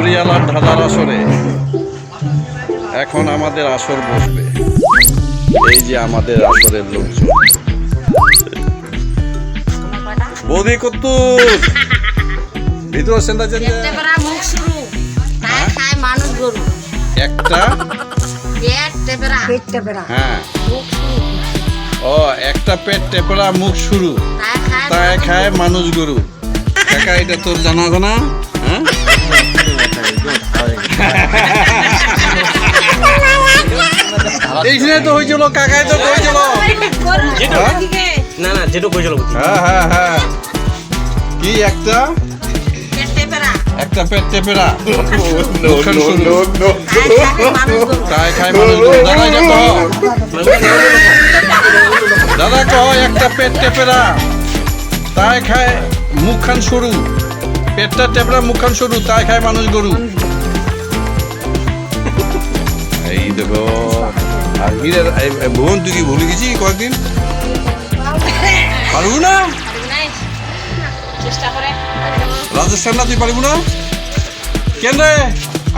হরিয়ালার ধাঁধার আসরে এখন আমাদের আসর বসবে। এই যে আমাদের আসরের লোকজন। বৌদি কত ভিতর সেন্টার একটা হ্যাঁ ও একটা পেট টেপরা মুখ শুরু তাই খায় মানুষ গরু। কাকা এটা তোর জানা আছে না? হ্যাঁ এইখানে তো হয়েছিল কাকাই তো হয়েছিল না না যেটা কইছিল হ্যাঁ হ্যাঁ হ্যাঁ কি একটা পেট টেপেরা তাই খায় মানুষ গরু। দাদা কহ একটা পেট টেপেরা তাই খায় মুখখান সরু, পেটটা টেপরা মুখখান সরু তাই খায় মানুষ গরু। এই দেখো আর বীরের ভুবন তুই কি ভুলে গেছি কয়েকদিন পারবো না রাজস্থান না তুই পারবো না কেন রে?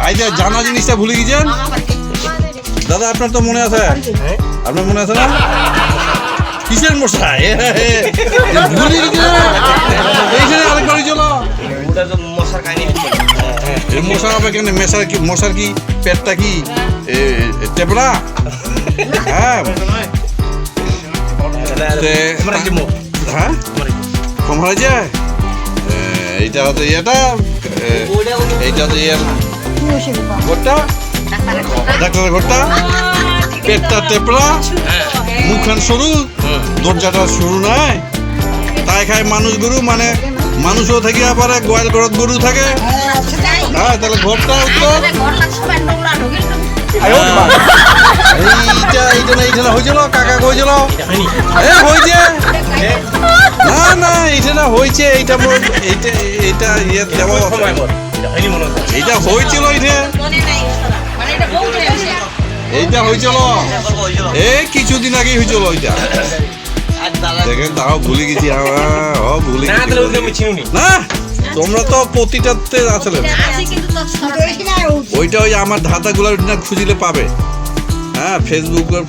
আইদা জানা জিনিসটা ভুলে গেছেন দাদা। আপনার তো মনে আছে, আপনার মনে আছে না? কিসের মশাই ভুলে গেছে এইখানে আরেকবার চলো মশার কাহিনী মশা হবে কেন? মশার কি পেটটা কি টেপরা? হ্যাঁ হ্যাঁ কম হয়ে যায়। এইটা হচ্ছে ইয়েটা এইটা হচ্ছে ইয়ে ঘরটা ডাক্তারের ঘরটা পেটটা টেপরা মুখখান সরু দরজাটা সরু নয় তাই খায় মানুষ গরু। মানে মানুষও থেকে আবার গোয়াল গরত গরু থাকে। হ্যাঁ তাহলে ঘরটা উত্তর এইটা হয়েছিল কাকা হয়েছিল হয়েছে না না এইটা না হয়েছে এইটা এইটা ইয়ে দেওয়া এইটা হয়েছিল এইটা হয়েছিল এই কিছুদিন আগেই হয়েছিল ওইটা। দেখেন তাও ভুলে গেছি ভুলে না তোমরা তো প্রতিটাতে আসলে ওইটা ওই আমার ধাঁধাগুলো খুঁজিলে পাবে। হ্যাঁ ফেসবুকে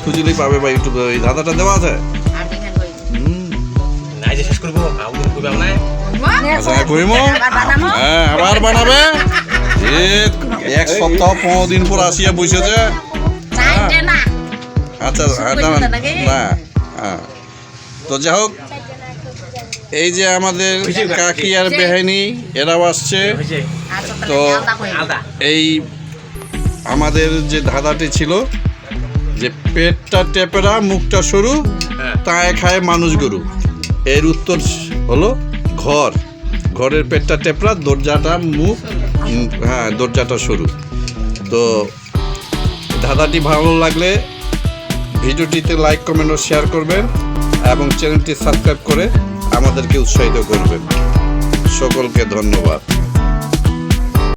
খুঁজিলেই পাবে বা ইউটিউবে ওই ধাঁধাটা দেওয়া আছে। হ্যাঁ আবার বানাবে এক সপ্তাহ 15 দিন পর আসিয়া বসেছে। আচ্ছা না তো যাই হোক এই যে আমাদের কাকি আর বেহাইনি এরাও আসছে। তো এই আমাদের যে ধাঁধাটি ছিল যে পেটটা টেপেরা মুখটা সরু তাই খায় মানুষ গরু, এর উত্তর হলো ঘর। ঘরের পেটটা টেপরা দরজাটা মুখ হ্যাঁ দরজাটা সরু। তো ধাঁধাটি ভালো লাগলে ভিডিওটিতে লাইক কমেন্ট ও শেয়ার করবেন এবং চ্যানেলটি সাবস্ক্রাইব করে আমাদেরকে উৎসাহিত করবেন। সকলকে ধন্যবাদ।